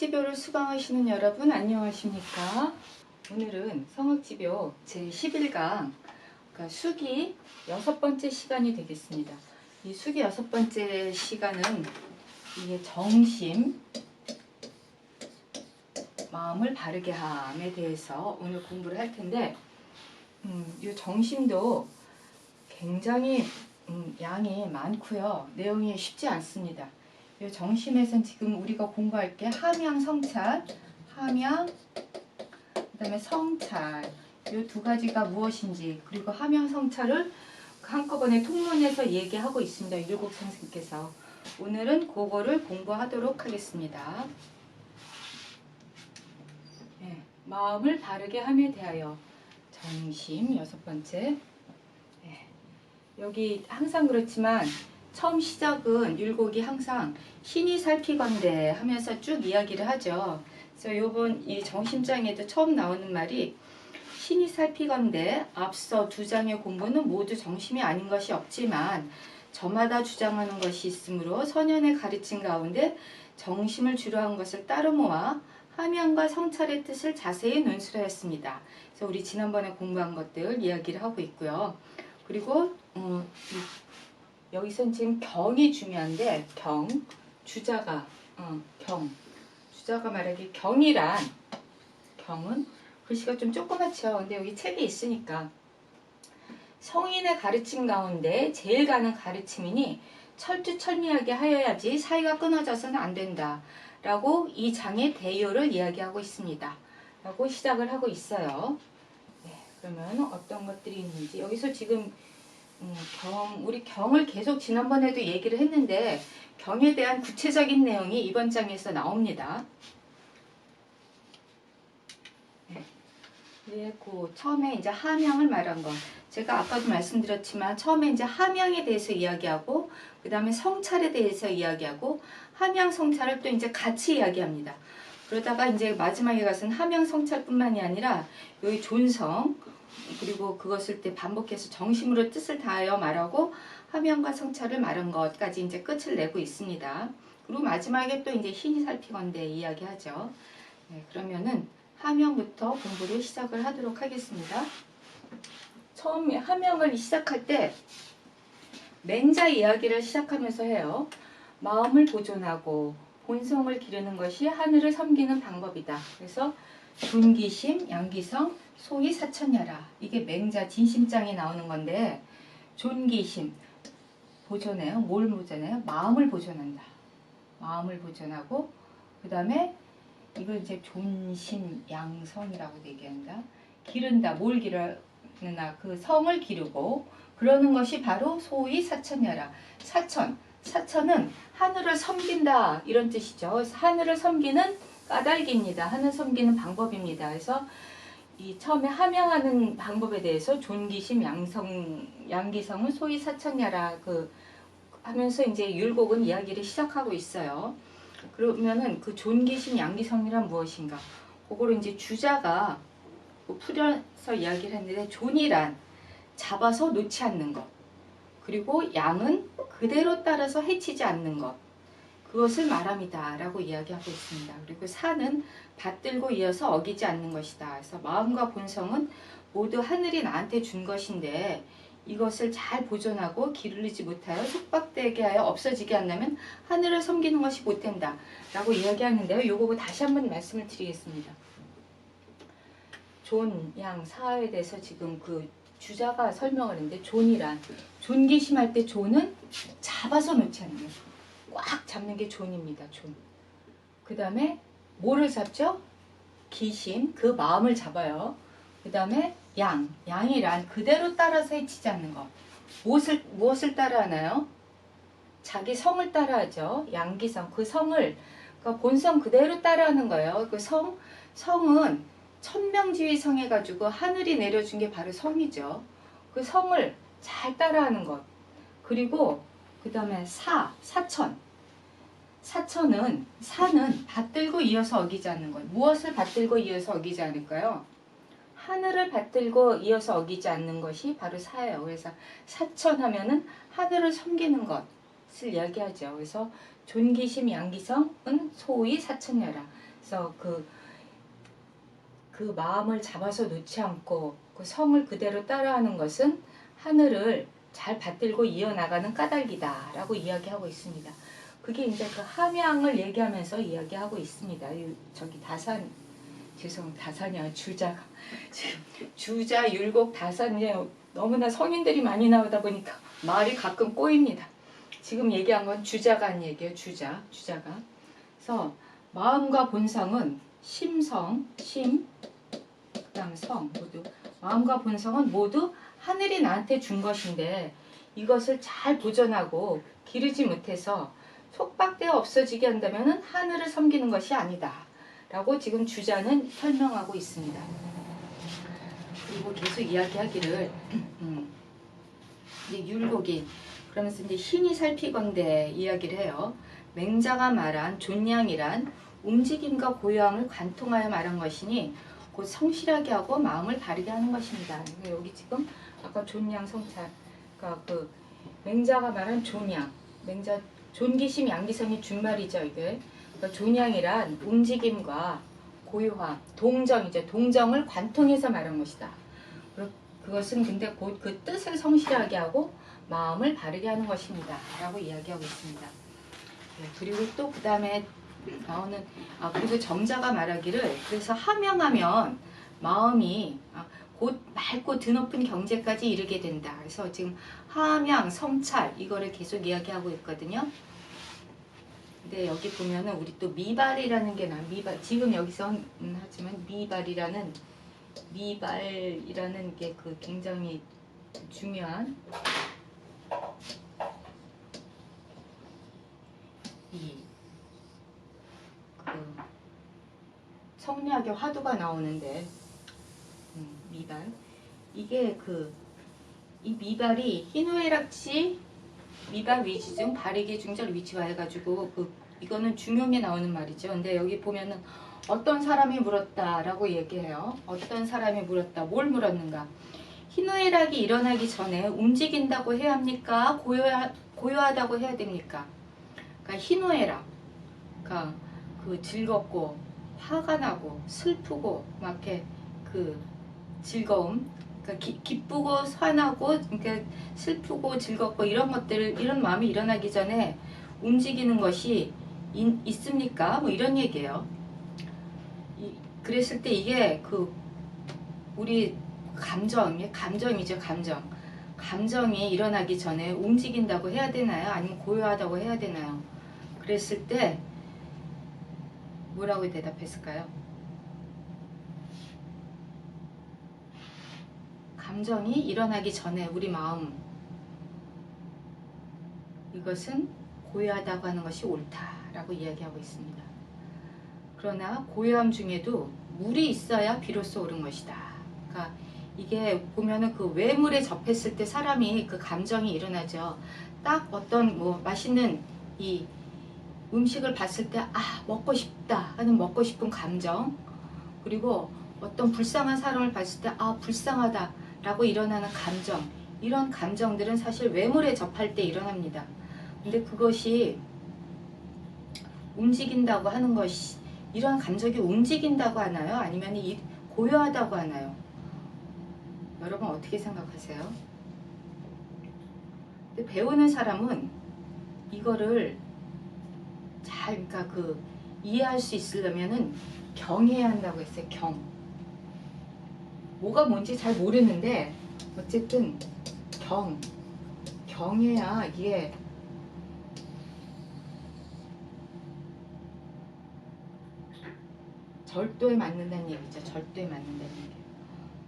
성악지묘를 수강하시는 여러분 안녕하십니까? 오늘은 성악지묘 제11강 그러니까 수기 6번째 시간이 되겠습니다. 이 수기 6번째 시간은 이게 정심, 마음을 바르게 함에 대해서 오늘 공부를 할 텐데 이 정심도 굉장히 양이 많고요. 내용이 쉽지 않습니다. 이 정심에선 지금 우리가 공부할 게 함양, 성찰, 함양, 그 다음에 성찰 이 두 가지가 무엇인지 그리고 함양, 성찰을 한꺼번에 통론해서 얘기하고 있습니다. 율곡 선생님께서. 오늘은 그거를 공부하도록 하겠습니다. 네, 마음을 바르게 함에 대하여 정심 6번째. 네, 여기 항상 그렇지만 처음 시작은 율곡이 항상 신이 살피건대 하면서 쭉 이야기를 하죠. 그래서 요번 이 정심장에도 처음 나오는 말이 신이 살피건대 앞서 두 장의 공부는 모두 정심이 아닌 것이 없지만 저마다 주장하는 것이 있으므로 선현의 가르침 가운데 정심을 주로 한 것을 따로 모아 함양과 성찰의 뜻을 자세히 논술하였습니다. 그래서 우리 지난번에 공부한 것들 이야기를 하고 있고요. 그리고 여기선 지금 경이 중요한데 경, 주자가 주자가 말하기 경이란 경은 글씨가 좀 조그맣죠. 근데 여기 책이 있으니까 성인의 가르침 가운데 제일 가는 가르침이니 철두철미하게 하여야지 사이가 끊어져서는 안 된다 라고 이 장의 대요를 이야기하고 있습니다. 라고 시작을 하고 있어요. 네, 그러면 어떤 것들이 있는지 여기서 지금 우리 경을 계속 지난번에도 얘기를 했는데 경에 대한 구체적인 내용이 이번 장에서 나옵니다. 네. 그리고 처음에 이제 함양을 말한 것. 제가 아까도 말씀드렸지만 처음에 이제 함양에 대해서 이야기하고 그 다음에 성찰에 대해서 이야기하고 함양 성찰을 또 이제 같이 이야기합니다. 그러다가 이제 마지막에 가서는 함양 성찰뿐만이 아니라 여기 존성 그리고 그것을 때 반복해서 정심으로 뜻을 다하여 말하고 함양과 성찰을 말한 것까지 이제 끝을 내고 있습니다. 그리고 마지막에 또 이제 신이 살피건대 이야기하죠. 네, 그러면은 함양부터 공부를 시작을 하도록 하겠습니다. 처음에 함양을 시작할 때 맹자 이야기를 시작하면서 해요. 마음을 보존하고 본성을 기르는 것이 하늘을 섬기는 방법이다. 그래서 존기심, 양기성, 소위 사천야라. 이게 맹자 진심장에 나오는 건데 존기심 보존해요. 뭘 보존해요? 마음을 보존한다. 마음을 보존하고 그 다음에 이걸 이제 존심 양성이라고 얘기한다. 기른다. 뭘 기르나 그 성을 기르고 그러는 것이 바로 소위 사천야라. 사천은 하늘을 섬긴다 이런 뜻이죠. 그래서 하늘을 섬기는 까닭입니다. 하늘 섬기는 방법입니다. 그래서 이 처음에 함양하는 방법에 대해서 존기심 양기성은 소위 사천야라 하면서 이제 율곡은 이야기를 시작하고 있어요. 그러면은 그 존기심 양기성이란 무엇인가? 그거를 이제 주자가 풀어서 이야기를 했는데 존이란 잡아서 놓지 않는 것. 그리고 양은 그대로 따라서 해치지 않는 것. 그것을 말합니다. 라고 이야기하고 있습니다. 그리고 사는 받들고 이어서 어기지 않는 것이다. 그래서 마음과 본성은 모두 하늘이 나한테 준 것인데 이것을 잘 보존하고 기르지 못하여 속박되게 하여 없어지게 한다면 하늘을 섬기는 것이 못된다. 라고 이야기하는데요. 요거 다시 한번 말씀을 드리겠습니다. 존, 양, 사에 대해서 지금 그 주자가 설명을 했는데 존이란 존기심할 때 존은 잡아서 놓지 않는 거예요. 꽉 잡는 게 존입니다. 존. 그 다음에 뭐를 잡죠? 기심, 그 마음을 잡아요. 그 다음에 양이란 그대로 따라서 해치지 않는 것. 무엇을 따라하나요? 자기 성을 따라하죠. 양기성, 그 성을 그러니까 본성 그대로 따라하는 거예요. 그 성은 천명지위 성 해가지고 하늘이 내려준 게 바로 성이죠. 그 성을 잘 따라하는 것. 그리고 그 다음에 사천은 사는 받들고 이어서 어기지 않는 것. 무엇을 받들고 이어서 어기지 않을까요? 하늘을 받들고 이어서 어기지 않는 것이 바로 사예요. 그래서 사천하면은 하늘을 섬기는 것을 이야기하죠. 그래서 존기심 양기성은 소위 사천야라. 그래서 그 마음을 잡아서 놓지 않고 그 성을 그대로 따라하는 것은 하늘을 잘 받들고 이어나가는 까닭이다 라고 이야기하고 있습니다. 그게 이제 그 함양을 얘기하면서 이야기하고 있습니다. 저기 다산이 아니라 주자, 율곡, 다산이 너무나 성인들이 많이 나오다 보니까 말이 가끔 꼬입니다. 지금 얘기한 건 주자가 한 얘기예요. 주자가. 그래서 마음과 본성은 심성, 그다음 성 모두 마음과 본성은 모두 하늘이 나한테 준 것인데 이것을 잘 보존하고 기르지 못해서 속박되어 없어지게 한다면 하늘을 섬기는 것이 아니다 라고 지금 주자는 설명하고 있습니다. 그리고 계속 이야기하기를 이제 율곡이 그러면서 이제 힘이 살피건대 이야기를 해요. 맹자가 말한 존량이란 움직임과 고요함을 관통하여 말한 것이니 곧 성실하게 하고 마음을 바르게 하는 것입니다. 여기 지금 아까 존량 성찰, 그러니까 그 맹자가 말한 존양, 맹자 존기심 양기성이 준말이죠 이게. 그러니까 존양이란 움직임과 고요함, 동정이죠. 동정을 관통해서 말한 것이다. 그것은 근데 곧 그 뜻을 성실하게 하고 마음을 바르게 하는 것입니다. 라고 이야기하고 있습니다. 네, 그리고 또 그 다음에 나오는 그리고 정자가 말하기를 그래서 함양하면 마음이 곧 맑고 드높은 경제까지 이르게 된다. 그래서 지금 함양, 성찰 이거를 계속 이야기하고 있거든요. 근데 여기 보면은 우리 또 미발이라는 게 미발 지금 여기서 하지만 미발이라는 게 그 굉장히 중요한 그 성리학의 화두가 나오는데 미발 이게 이 미발이 희노애락지 미발 위지중 발익의 중절 위치와 해가지고 이거는 중용에 나오는 말이죠. 근데 여기 보면은 어떤 사람이 물었다라고 얘기해요. 어떤 사람이 물었다. 뭘 물었는가? 희노애락이 일어나기 전에 움직인다고 해야 합니까? 고요하다고 해야 됩니까? 그러니까 희노애락, 그러니까 그 즐겁고 화가 나고 슬프고 막 이렇게 그 즐거움, 그러니까 기쁘고 화나고 그러니까 슬프고 즐겁고 이런 것들 이런 마음이 일어나기 전에 움직이는 것이 있습니까? 뭐 이런 얘기예요. 그랬을 때 이게 우리 감정이죠. 감정이 일어나기 전에 움직인다고 해야 되나요? 아니면 고요하다고 해야 되나요? 그랬을 때 뭐라고 대답했을까요? 감정이 일어나기 전에 우리 마음 이것은 고요하다고 하는 것이 옳다라고 이야기하고 있습니다. 그러나 고요함 중에도 물이 있어야 비로소 옳은 것이다. 그러니까 이게 보면은 그 외물에 접했을 때 사람이 그 감정이 일어나죠. 딱 어떤 맛있는 이 음식을 봤을 때 먹고 싶다 하는 먹고 싶은 감정, 그리고 어떤 불쌍한 사람을 봤을 때 불쌍하다 라고 일어나는 감정, 이런 감정들은 사실 외물에 접할 때 일어납니다. 근데 그것이 움직인다고 하는 것이 이런 감정이 움직인다고 하나요? 아니면 고요하다고 하나요? 여러분 어떻게 생각하세요? 근데 배우는 사람은 이거를 잘 그러니까 이해할 수 있으려면은 경해야 한다고 했어요. 뭐가 뭔지 잘 모르는데 어쨌든 경해야 이게 절도에 맞는다는 얘기죠. 절도에 맞는다는 얘기예요.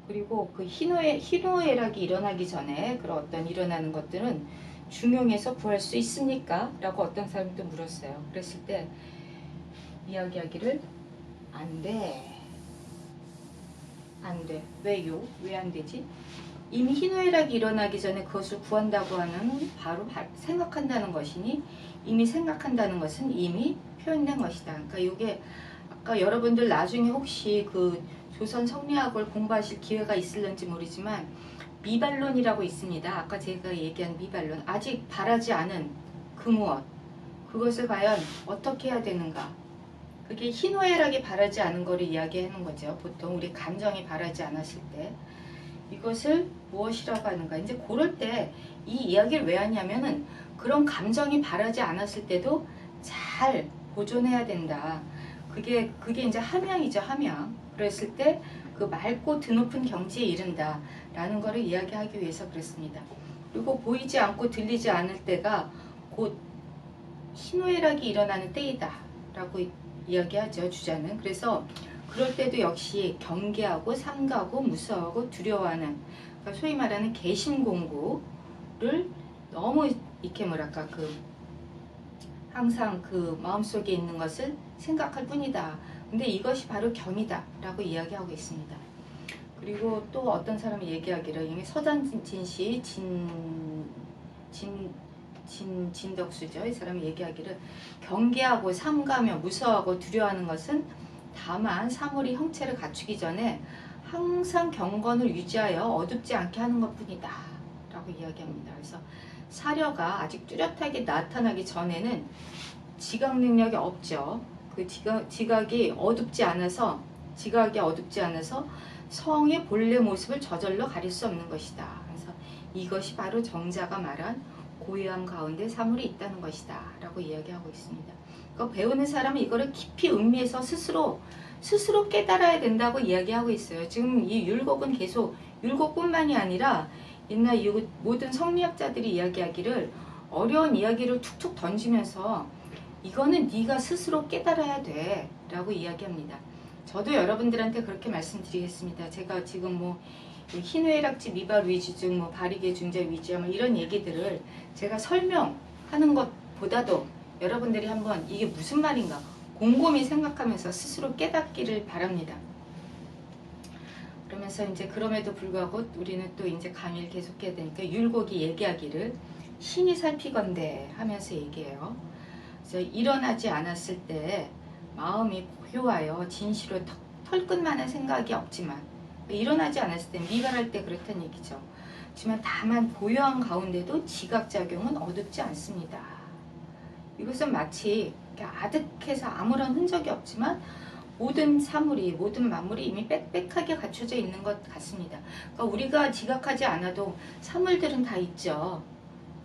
그리고 그 희노애락이 일어나기 전에 그런 어떤 일어나는 것들은 중용에서 구할 수 있습니까? 라고 어떤 사람이 또 물었어요. 그랬을 때 이야기하기를 안 돼. 왜요? 왜 안 되지? 이미 희노애락이 일어나기 전에 그것을 구한다고 하는 바로 생각한다는 것이니 이미 생각한다는 것은 이미 표현된 것이다. 그러니까 이게 아까 여러분들 나중에 혹시 그 조선 성리학을 공부하실 기회가 있을런지 모르지만 미발론이라고 있습니다. 아까 제가 얘기한 미발론. 아직 바라지 않은 그 무엇, 그것을 과연 어떻게 해야 되는가, 그게 희노애락이 바라지 않은 거를 이야기하는 거죠. 보통 우리 감정이 바라지 않았을 때 이것을 무엇이라고 하는가. 이제 그럴 때 이 이야기를 왜 하냐면은 그런 감정이 바라지 않았을 때도 잘 보존해야 된다. 그게 이제 함양이죠. 함양. 그랬을 때 그 맑고 드높은 경지에 이른다 라는 거를 이야기하기 위해서 그랬습니다. 그리고 보이지 않고 들리지 않을 때가 곧 희노애락이 일어나는 때이다 라고 이야기하죠. 주자는. 그래서 그럴 때도 역시 경계하고 삼가하고 무서워하고 두려워하는, 그러니까 소위 말하는 개심공고를 너무 이렇게 뭐랄까 항상 그 마음속에 있는 것을 생각할 뿐이다. 근데 이것이 바로 경이다 라고 이야기하고 있습니다. 그리고 또 어떤 사람이 얘기하기를, 서장진씨 진덕수죠. 이 사람이 얘기하기를, 경계하고 삼가며 무서워하고 두려워하는 것은 다만 사물이 형체를 갖추기 전에 항상 경건을 유지하여 어둡지 않게 하는 것뿐이다 라고 이야기합니다. 그래서 사려가 아직 뚜렷하게 나타나기 전에는 지각 능력이 없죠. 그 지각이 어둡지 않아서 성의 본래 모습을 저절로 가릴 수 없는 것이다. 그래서 이것이 바로 정자가 말한 고요함 가운데 사물이 있다는 것이다 라고 이야기하고 있습니다. 그러니까 배우는 사람은 이거를 깊이 음미해서 스스로 깨달아야 된다고 이야기하고 있어요. 지금 이 율곡은 계속, 율곡뿐만이 아니라 옛날 모든 성리학자들이 이야기하기를, 어려운 이야기를 툭툭 던지면서 이거는 네가 스스로 깨달아야 돼 라고 이야기합니다. 저도 여러분들한테 그렇게 말씀드리겠습니다. 제가 지금 뭐 희노애락지 미발 위주증, 뭐 발익의 중자 위주야, 뭐 이런 얘기들을 제가 설명하는 것보다도 여러분들이 한번 이게 무슨 말인가 곰곰이 생각하면서 스스로 깨닫기를 바랍니다. 그러면서 이제 그럼에도 불구하고 우리는 또 이제 강의를 계속해야 되니까 율곡이 얘기하기를, 신이 살피건대 하면서 얘기해요. 그래서 일어나지 않았을 때 마음이 고요하여 진시로 털끝만한 생각이 없지만, 일어나지 않았을 때 미발할 때 그렇다는 얘기죠. 하지만 다만 고요한 가운데도 지각작용은 어둡지 않습니다. 이것은 마치 아득해서 아무런 흔적이 없지만 모든 사물이, 모든 만물이 이미 빽빽하게 갖춰져 있는 것 같습니다. 그러니까 우리가 지각하지 않아도 사물들은 다 있죠.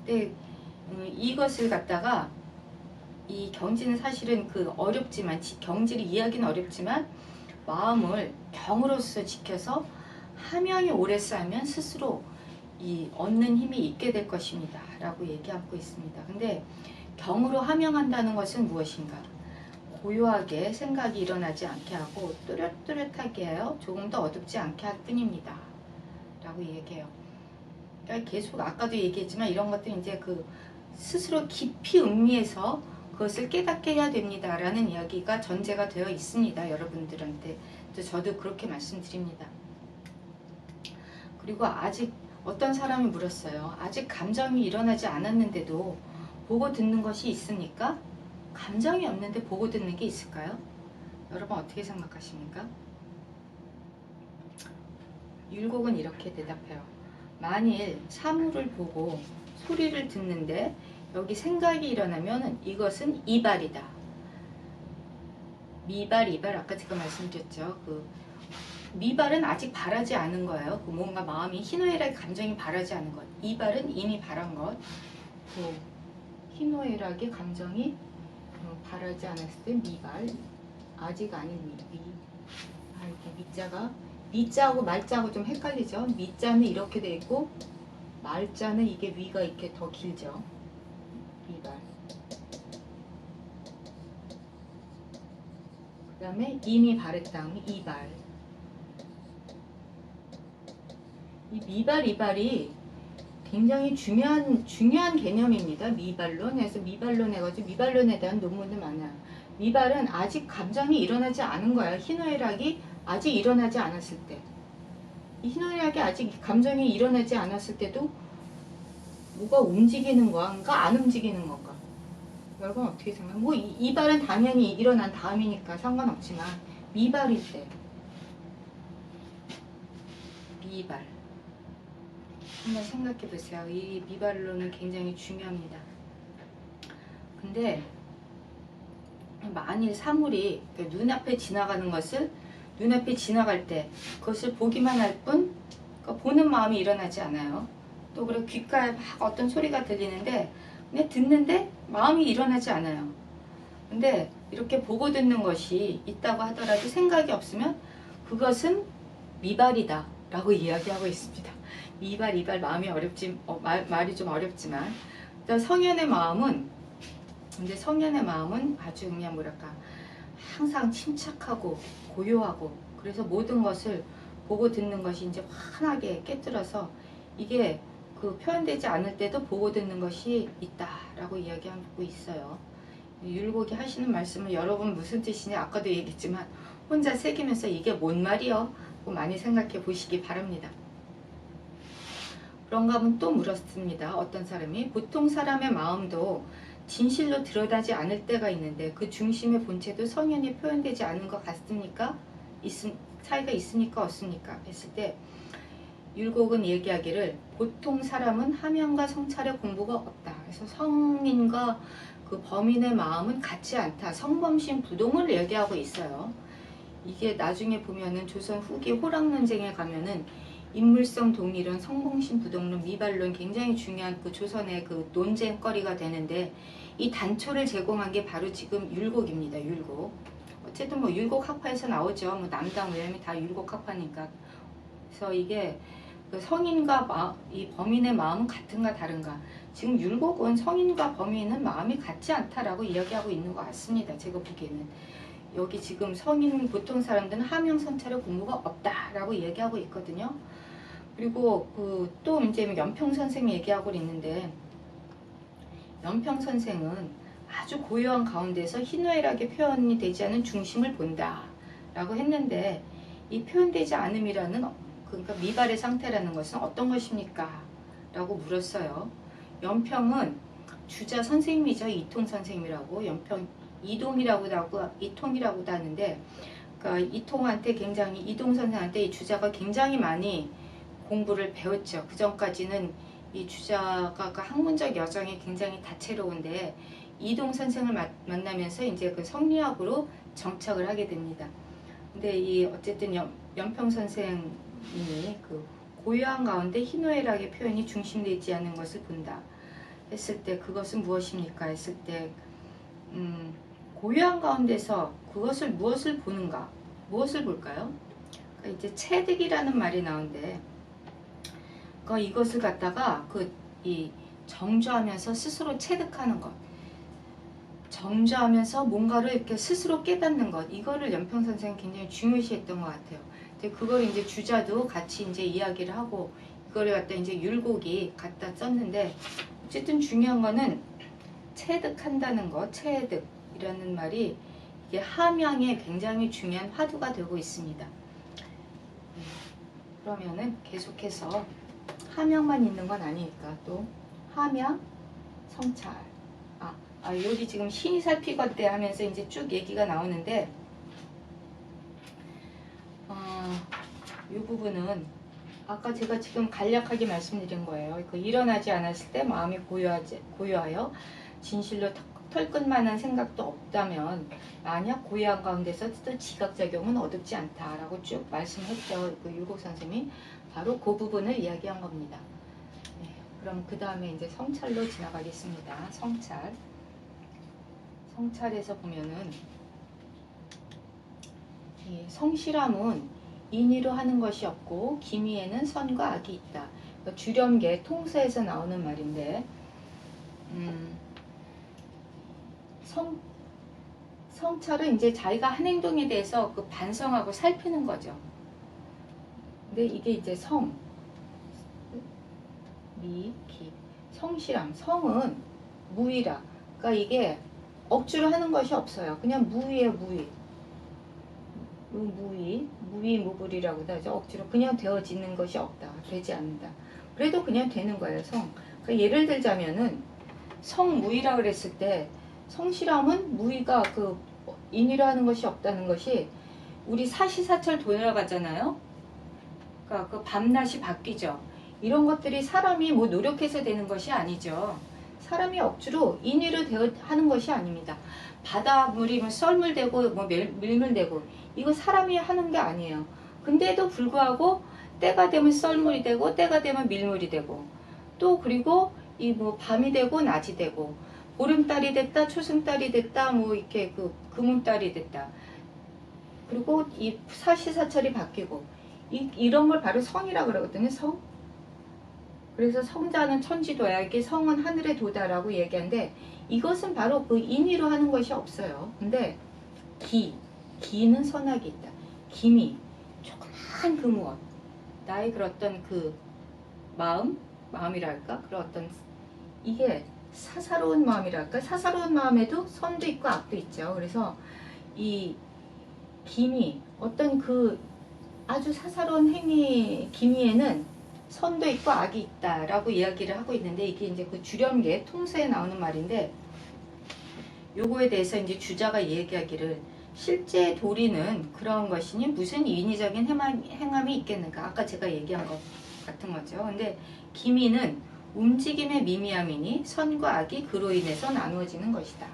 근데 이것을 갖다가, 이 경지는 사실은 어렵지만, 경지를 이해하기는 어렵지만 마음을 경으로서 지켜서 함양이 오래 쌓이면 스스로 이 얻는 힘이 있게 될 것입니다 라고 얘기하고 있습니다. 근데 경으로 함양한다는 것은 무엇인가? 고요하게 생각이 일어나지 않게 하고 또렷또렷하게 하여 조금 더 어둡지 않게 할 뿐입니다 라고 얘기해요. 그러니까 계속 아까도 얘기했지만 이런 것들 이제 스스로 깊이 음미해서 그것을 깨닫게 해야 됩니다 라는 이야기가 전제가 되어 있습니다. 여러분들한테. 저도 그렇게 말씀드립니다. 그리고 아직 어떤 사람이 물었어요. 아직 감정이 일어나지 않았는데도 보고 듣는 것이 있습니까? 감정이 없는데 보고 듣는 게 있을까요? 여러분 어떻게 생각하십니까? 율곡은 이렇게 대답해요. 만일 사물을 보고 소리를 듣는데 여기 생각이 일어나면 이것은 이발이다. 미발, 이발, 아까 제가 말씀드렸죠. 미발은 아직 바라지 않은 거예요. 뭔가 마음이, 희노애락 감정이 바라지 않은 것. 이발은 이미 바란 것. 희노애락의 감정이 바라지 않았을 때 미발, 아직 아닌 미. 이렇게 미자가, 미자하고 말자하고 좀 헷갈리죠. 미자는 이렇게 돼 있고 말자는 이게 위가 이렇게 더 길죠. 미발. 그 다음에 이미 바랬다 하면 이발. 이 미발, 이발이 굉장히 중요한 개념입니다. 미발론. 그래서 미발론 해가지고 미발론에 대한 논문도 많아요. 미발은 아직 감정이 일어나지 않은 거예요. 희노애락이 아직 일어나지 않았을 때. 이 희노애락이 아직 감정이 일어나지 않았을 때도 뭐가 움직이는 건가 안 움직이는 건가? 여러분 어떻게 생각해요? 뭐 이발은 당연히 일어난 다음이니까 상관없지만 미발일 때. 미발. 한번 생각해 보세요. 이 미발론은 굉장히 중요합니다. 근데 만일 사물이 눈앞에 지나가는 것을 눈앞에 지나갈 때 그것을 보기만 할 뿐 보는 마음이 일어나지 않아요. 또 그리고 귓가에 막 어떤 소리가 들리는데 그냥 듣는데 마음이 일어나지 않아요. 근데 이렇게 보고 듣는 것이 있다고 하더라도 생각이 없으면 그것은 미발이다 라고 이야기하고 있습니다. 미발, 이발 마음이 말이 좀 어렵지만 일단 성현의 마음은 아주 그냥 뭐랄까 항상 침착하고 고요하고 그래서 모든 것을 보고 듣는 것이 이제 환하게 깨뜨려서 이게 그 표현되지 않을 때도 보고 듣는 것이 있다라고 이야기하고 있어요. 율곡이 하시는 말씀을 여러분 무슨 뜻이냐 아까도 얘기했지만 혼자 새기면서 이게 뭔 말이요? 많이 생각해 보시기 바랍니다. 그런가 하면 또 물었습니다. 어떤 사람이 보통 사람의 마음도 진실로 드러나지 않을 때가 있는데 그 중심의 본체도 성현이 표현되지 않은 것 같습니까? 차이가 있습니까? 없습니까? 했을 때 율곡은 얘기하기를 보통 사람은 하명과 성찰의 공부가 없다. 그래서 성인과 그 범인의 마음은 같지 않다. 성범신 부동을 얘기하고 있어요. 이게 나중에 보면은 조선 후기 호랑논쟁에 가면은 인물성 동일론, 성범신 부동론, 미발론 굉장히 중요한 그 조선의 그 논쟁거리가 되는데 이 단초를 제공한 게 바로 지금 율곡입니다. 율곡. 어쨌든 뭐 율곡 학파에서 나오죠. 뭐 남당 외람이 다 율곡 학파니까. 그래서 이게 그 성인과 이 범인의 마음은 같은가 다른가. 지금 율곡은 성인과 범인은 마음이 같지 않다라고 이야기하고 있는 것 같습니다. 제가 보기에는. 여기 지금 성인 보통 사람들은 하명선찰의 공부가 없다라고 얘기하고 있거든요. 그리고 그 또 이제 연평 선생 얘기하고 있는데 연평 선생은 아주 고요한 가운데서 희노애락의 표현이 되지 않은 중심을 본다라고 했는데 이 표현되지 않음이라는 그러니까 미발의 상태라는 것은 어떤 것입니까? 라고 물었어요. 연평은 주자 선생님이죠. 이통 선생님이라고 연평 이동이라고도 하고 이통이라고도 하는데 그러니까 이통한테 굉장히 이동 선생한테 이 주자가 굉장히 많이 공부를 배웠죠. 그 전까지는 이 주자가 그 학문적 여정이 굉장히 다채로운데 이동 선생을 만나면서 이제 그 성리학으로 정착을 하게 됩니다. 근데 이 어쨌든 연평 선생이 그 고요한 가운데 희노애락의 표현이 중심되지 않는 것을 본다 했을 때 그것은 무엇입니까? 했을 때 고요한 가운데서 그것을 무엇을 보는가? 무엇을 볼까요? 그러니까 이제 체득이라는 말이 나오는데 그러니까 이것을 갖다가 이 정주하면서 스스로 체득하는 것, 정주하면서 뭔가를 이렇게 스스로 깨닫는 것, 이거를 연평 선생은 굉장히 중요시했던 것 같아요. 근데 그걸 이제 주자도 같이 이제 이야기를 하고 이거를 갖다 이제 율곡이 갖다 썼는데 어쨌든 중요한 거는 체득한다는 것, 체득이라는 말이 이게 함양에 굉장히 중요한 화두가 되고 있습니다. 그러면은 계속해서 함양만 있는 건 아니니까 또 함양, 성찰. 여기 지금 신이 살피건 때 하면서 이제 쭉 얘기가 나오는데 이 부분은 아까 제가 지금 간략하게 말씀드린 거예요. 그 일어나지 않았을 때 마음이 고요하여 진실로 털끝만한 생각도 없다면 만약 고요한 가운데서 또 지각작용은 어둡지 않다라고 쭉 말씀했죠. 그 율곡 선생님이 바로 그 부분을 이야기한 겁니다. 네, 그럼 그 다음에 이제 성찰로 지나가겠습니다. 성찰에서 보면은 이 성실함은 인의로 하는 것이 없고 기미에는 선과 악이 있다. 그러니까 주렴계 통서에서 나오는 말인데 성찰은 이제 자기가 한 행동에 대해서 그 반성하고 살피는 거죠. 근데 이게 이제 성실함, 성은 무의라. 그러니까 이게 억지로 하는 것이 없어요. 그냥 무의예요, 무의무불이라고도 하죠. 억지로 그냥 되어지는 것이 없다, 되지 않는다. 그래도 그냥 되는 거예요, 성. 그러니까 예를 들자면은 성무의라 그랬을 때 성실함은 무의가 그 인의로 하는 것이 없다는 것이 우리 사시사철 돌아가잖아요. 그러니까 그 밤낮이 바뀌죠. 이런 것들이 사람이 뭐 노력해서 되는 것이 아니죠. 사람이 억지로 인위로 하는 것이 아닙니다. 바닷물이 뭐 썰물 되고 뭐 밀물 되고 이거 사람이 하는 게 아니에요. 근데도 불구하고 때가 되면 썰물이 되고 때가 되면 밀물이 되고 또 그리고 이 뭐 밤이 되고 낮이 되고 보름달이 됐다 초승달이 됐다 뭐 이렇게 그 금음달이 됐다 그리고 이 사시사철이 바뀌고 이런 걸 바로 성이라고 그러거든요. 성. 그래서 성자는 천지도야. 이게 성은 하늘에 도다라고 얘기하는데 이것은 바로 그 인위로 하는 것이 없어요. 근데 기는 선악이 있다. 기미, 조그만 그 무엇, 나의 그런 어떤 그 마음이랄까? 그런 어떤 이게 사사로운 마음이랄까? 사사로운 마음에도 선도 있고 악도 있죠. 그래서 이 기미, 어떤 그 아주 사사로운 기미에는 선도 있고 악이 있다라고 이야기를 하고 있는데 이게 이제 그 주렴계 통서에 나오는 말인데 요거에 대해서 이제 주자가 얘기하기를 실제 도리는 그런 것이니 무슨 인위적인 행함이 있겠는가 아까 제가 얘기한 것 같은 거죠. 근데 기미는 움직임의 미미함이니 선과 악이 그로 인해서 나누어지는 것이다.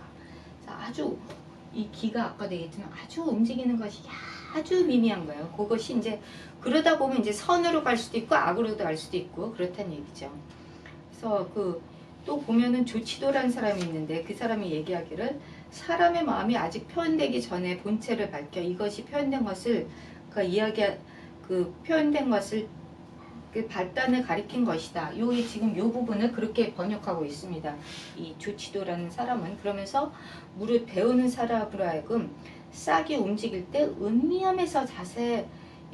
아주 이 기가 아까도 얘기했지만 아주 움직이는 것이 아주 미미한 거예요. 그것이 이제 그러다 보면 이제 선으로 갈 수도 있고 악으로도 갈 수도 있고 그렇다는 얘기죠. 그래서 그 또 보면은 조치도라는 사람이 있는데 그 사람이 얘기하기를 사람의 마음이 아직 표현되기 전에 본체를 밝혀 이것이 표현된 것을 표현된 것을 그 발단을 가리킨 것이다. 지금 요 부분을 그렇게 번역하고 있습니다. 이 조치도라는 사람은 그러면서 무릇 배우는 사람으로 하여금 싹이 움직일 때 음미함에서 자세히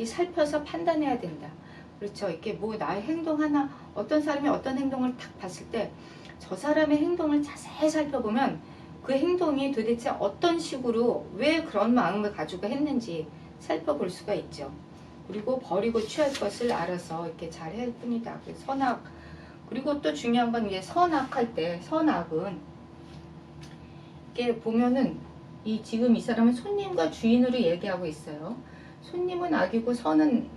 살펴서 판단해야 된다. 그렇죠. 이렇게 뭐 나의 행동 하나 어떤 사람이 어떤 행동을 딱 봤을 때 저 사람의 행동을 자세히 살펴보면 그 행동이 도대체 어떤 식으로 왜 그런 마음을 가지고 했는지 살펴볼 수가 있죠. 그리고 버리고 취할 것을 알아서 이렇게 잘 할 뿐이다. 선악. 그리고 또 중요한 건 이제 선악할 때 선악은 이게 보면은 지금 이 사람은 손님과 주인으로 얘기하고 있어요. 손님은 악이고 선은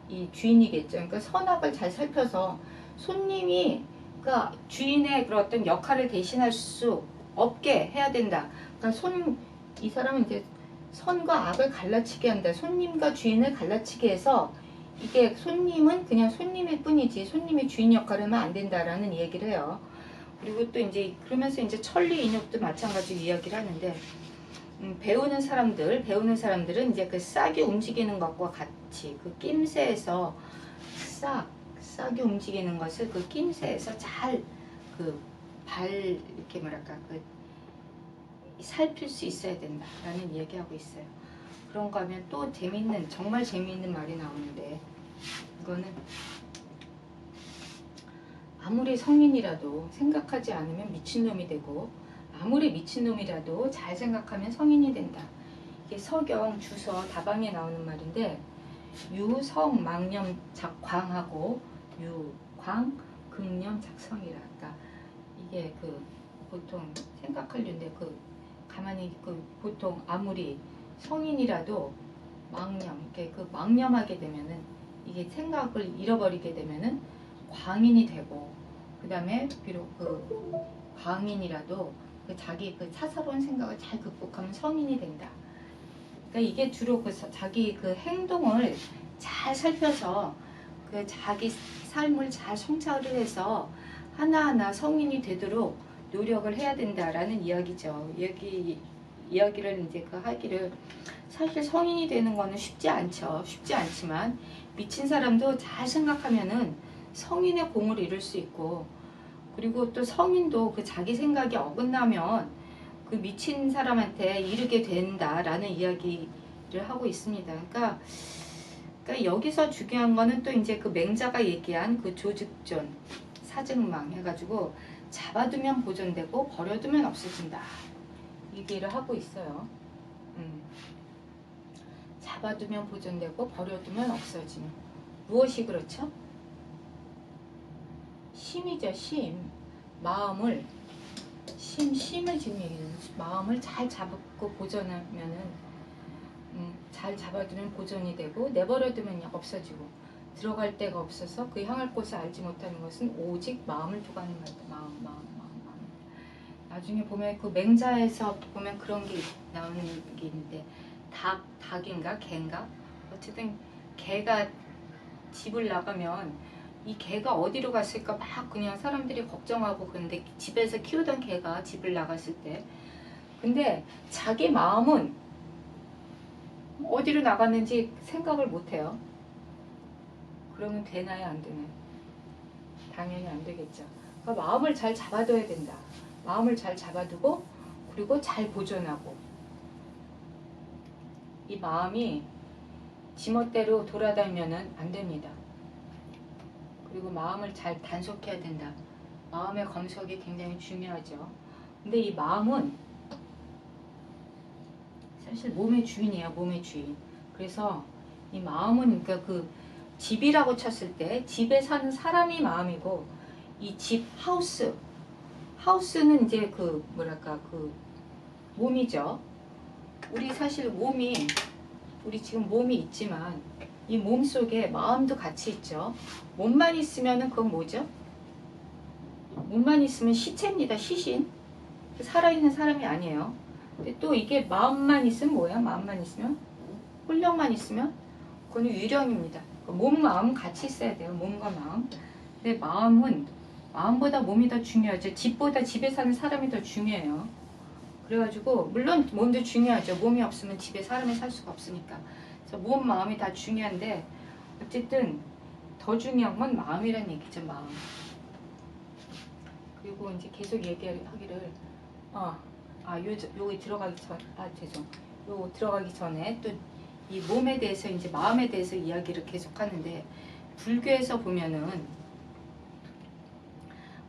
이 주인이겠죠. 그러니까 선악을 잘 살펴서 손님이 그러니까 주인의 그런 어떤 역할을 대신할 수 없게 해야 된다. 그러니까 이 사람은 이제 선과 악을 갈라치게 한다. 손님과 주인을 갈라치게 해서 이게 손님은 그냥 손님일 뿐이지 손님이 주인 역할을 하면 안 된다라는 얘기를 해요. 그리고 또 이제 그러면서 이제 천리 인욕도 마찬가지로 이야기를 하는데 배우는 사람들은 이제 그 싹이 움직이는 것과 같이 그 낌새에서 싹이 움직이는 것을 그 낌새에서 잘 이렇게 뭐랄까 살필 수 있어야 된다라는 얘기하고 있어요. 그런가 하면 또 정말 재미있는 말이 나오는데 이거는 아무리 성인이라도 생각하지 않으면 미친놈이 되고 아무리 미친놈이라도 잘 생각하면 성인이 된다. 이게 서경 주서 다방에 나오는 말인데 유성 망념 작광하고 유광 극념 작성이라. 그러니까 이게 보통 생각하려는데 가만히 보통 아무리 성인이라도 이렇게 망념하게 되면은 이게 생각을 잃어버리게 되면은 광인이 되고 그 다음에 비록 광인이라도 자기 사사로운 생각을 잘 극복하면 성인이 된다. 그러니까 이게 주로 자기 행동을 잘 살펴서 자기 삶을 잘 성찰을 해서 하나하나 성인이 되도록 노력을 해야 된다라는 이야기죠. 이야기를 이제 하기를 사실 성인이 되는 거는 쉽지 않죠. 쉽지 않지만 미친 사람도 잘 생각하면은 성인의 공을 이룰 수 있고 그리고 또 성인도 자기 생각이 어긋나면 미친 사람한테 이르게 된다라는 이야기를 하고 있습니다. 그러니까 여기서 중요한 거는 또 이제 맹자가 얘기한 조직존, 사증망 해가지고 잡아두면 보존되고 버려두면 없어진다. 얘기를 하고 있어요. 잡아두면 보존되고 버려두면 없어지는 무엇이 그렇죠? 심이죠. 심을 지금 얘기해요. 마음을 잘 잡고 보존하면은 잘 잡아두면 보존이 되고 내버려두면 없어지고 들어갈 데가 없어서 그 향할 곳을 알지 못하는 것은 오직 마음을 두고 하는 말이다. 마음. 나중에 보면 그 맹자에서 보면 그런 게 나오는 게 있는데 닭인가 개인가 어쨌든 개가 집을 나가면 이 개가 어디로 갔을까 막 그냥 사람들이 걱정하고 그런데 집에서 키우던 개가 집을 나갔을 때 근데 자기 마음은 어디로 나갔는지 생각을 못해요. 그러면 되나요 안 되나요? 당연히 안 되겠죠. 그러니까 마음을 잘 잡아둬야 된다. 마음을 잘 잡아두고 그리고 잘 보존하고 이 마음이 지멋대로 돌아다니면 안 됩니다. 그리고 마음을 잘 단속해야 된다. 마음의 검속이 굉장히 중요하죠. 근데 이 마음은 사실 몸의 주인이에요. 몸의 주인. 그래서 이 마음은 그러니까 그 집이라고 쳤을 때 집에 사는 사람이 마음이고 이 집 하우스는 이제 그 뭐랄까 그 몸이죠. 우리 사실 우리 지금 몸이 있지만 이 몸 속에 마음도 같이 있죠. 몸만 있으면은 그건 뭐죠? 몸만 있으면 시체입니다. 시신. 살아있는 사람이 아니에요. 근데 또 이게 마음만 있으면 뭐야? 마음만 있으면? 혼령만 있으면? 그건 유령입니다. 몸, 마음 같이 있어야 돼요. 몸과 마음. 근데 마음보다 몸이 더 중요하죠. 집보다 집에 사는 사람이 더 중요해요. 그래가지고 물론 몸도 중요하죠. 몸이 없으면 집에 사람이 살 수가 없으니까. 그래서 몸, 마음이 다 중요한데 어쨌든 더 중요한 건 마음이란 얘기죠. 마음. 그리고 이제 계속 얘기하기를 요기 들어가기 전 요 들어가기 전에 또 이 몸에 대해서 이제 마음에 대해서 이야기를 계속 하는데 불교에서 보면은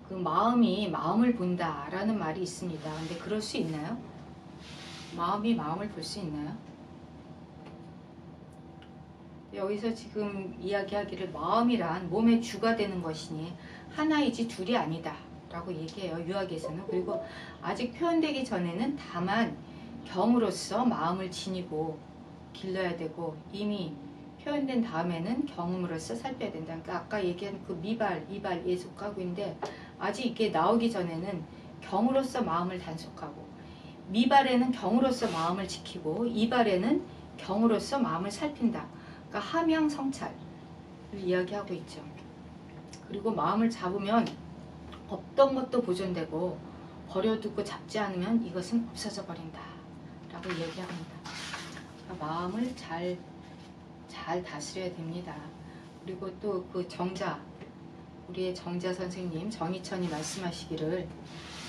그 마음이 마음을 본다라는 말이 있습니다. 근데 그럴 수 있나요? 마음이 마음을 볼 수 있나요? 여기서 지금 이야기하기를 마음이란 몸의 주가 되는 것이니 하나이지 둘이 아니다 라고 얘기해요. 유학에서는. 그리고 아직 표현되기 전에는 다만 경으로서 마음을 지니고 길러야 되고 이미 표현된 다음에는 경음으로써 살펴야 된다. 그러니까 아까 얘기한 그 이발에 속하고 있는데 아직 이게 나오기 전에는 경으로서 마음을 단속하고 미발에는 경으로서 마음을 지키고 이발에는 경으로서 마음을 살핀다. 그러니까 함양성찰을 이야기하고 있죠. 그리고 마음을 잡으면 없던 것도 보존되고 버려두고 잡지 않으면 이것은 없어져 버린다 라고 얘기합니다. 그러니까 마음을 잘 다스려야 됩니다. 그리고 또 그 우리의 정자 선생님 정희천이 말씀하시기를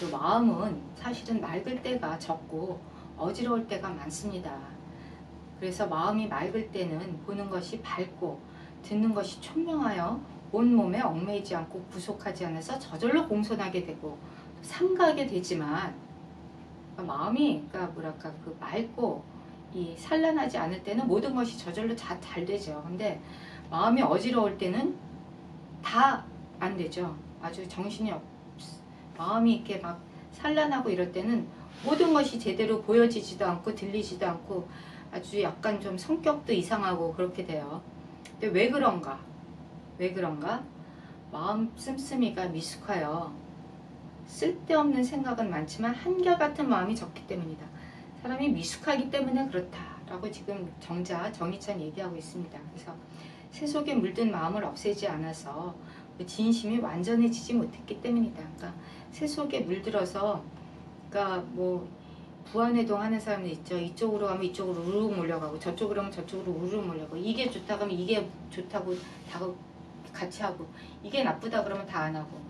그 마음은 사실은 맑을 때가 적고 어지러울 때가 많습니다. 그래서 마음이 맑을 때는 보는 것이 밝고 듣는 것이 총명하여 온몸에 얽매이지 않고 구속하지 않아서 저절로 공손하게 되고 삼가하게 되지만 마음이 그 맑고 이 산란하지 않을 때는 모든 것이 저절로 잘 되죠. 근데 마음이 어지러울 때는 다 안 되죠. 아주 정신이 마음이 이렇게 막 산란하고 이럴 때는 모든 것이 제대로 보여지지도 않고 들리지도 않고 아주 약간 좀 성격도 이상하고 그렇게 돼요. 근데 왜 그런가? 마음 씀씀이가 미숙하여 쓸데없는 생각은 많지만 한결같은 마음이 적기 때문이다. 사람이 미숙하기 때문에 그렇다라고 지금 정희찬 얘기하고 있습니다. 그래서 세속에 물든 마음을 없애지 않아서 그 진심이 완전해지지 못했기 때문이다. 그러니까 세속에 물들어서 그러니까 뭐 부안해동 하는 사람들 있죠. 이쪽으로 가면 이쪽으로 우르르 몰려가고 저쪽으로 가면 저쪽으로 우르르 몰려가고 이게 좋다 그러면 이게 좋다고 다 같이 하고 이게 나쁘다 그러면 다 안 하고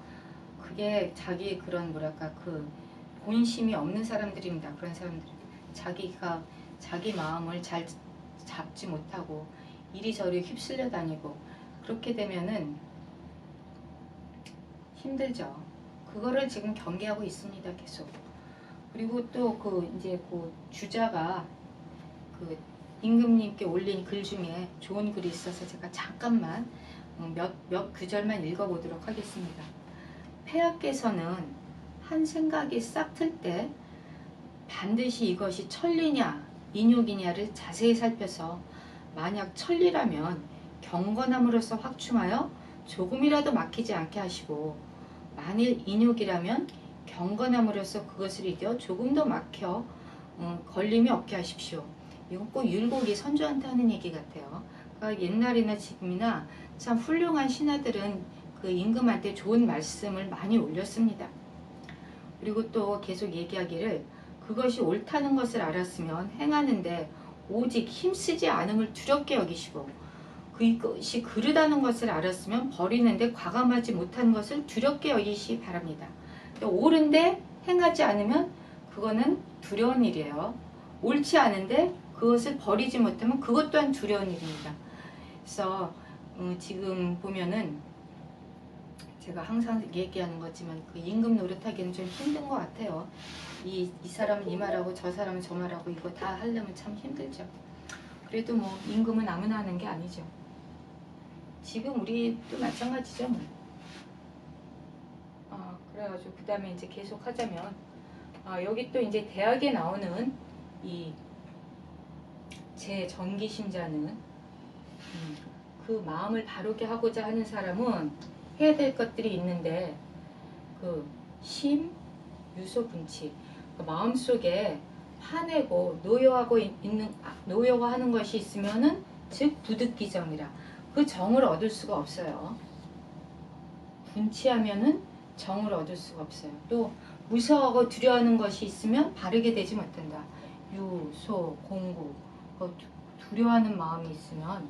그게 자기 그런 뭐랄까 그 본심이 없는 사람들입니다. 그런 사람들 자기가 자기 마음을 잘 잡지 못하고 이리저리 휩쓸려 다니고 그렇게 되면은 힘들죠. 그거를 지금 경계하고 있습니다. 계속. 그리고 또 그 이제 그 주자가 그 임금님께 올린 글 중에 좋은 글이 있어서 제가 잠깐만 몇 구절만 읽어보도록 하겠습니다. 폐하께서는 한 생각이 싹 틀 때 반드시 이것이 천리냐 인욕이냐를 자세히 살펴서 만약 천리라면 경건함으로써 확충하여 조금이라도 막히지 않게 하시고, 만일 인욕이라면 경건함으로써 그것을 이겨 조금 더 막혀 걸림이 없게 하십시오. 이건 꼭 율곡이 선조한테 하는 얘기 같아요. 그러니까 옛날이나 지금이나 참 훌륭한 신하들은 그 임금한테 좋은 말씀을 많이 올렸습니다. 그리고 또 계속 얘기하기를, 그것이 옳다는 것을 알았으면 행하는데 오직 힘쓰지 않음을 두렵게 여기시고, 그것이 그르다는 것을 알았으면 버리는데 과감하지 못하는 것을 두렵게 여기시 바랍니다. 옳은데 행하지 않으면 그거는 두려운 일이에요. 옳지 않은데 그것을 버리지 못하면 그것 또한 두려운 일입니다. 그래서 지금 보면은 제가 항상 얘기하는 거지만 그 임금 노릇하기는 좀 힘든 것 같아요. 이 사람은 이 말하고 저 사람은 저 말하고 이거 다 하려면 참 힘들죠. 그래도 뭐 임금은 아무나 하는 게 아니죠. 지금 우리도 마찬가지죠. 뭐. 그래가지고 그 다음에 이제 계속 하자면, 여기 또 이제 대학에 나오는 이 제 전기신자는 그 마음을 바르게 하고자 하는 사람은 해야 될 것들이 있는데, 그 심, 유소, 분치, 그 마음속에 화내고 노여워하는 것이 있으면은 즉 부득기정이라, 그 정을 얻을 수가 없어요. 분치하면은 정을 얻을 수가 없어요. 또 무서워하고 두려워하는 것이 있으면 바르게 되지 못한다. 유, 소, 공구, 두려워하는 마음이 있으면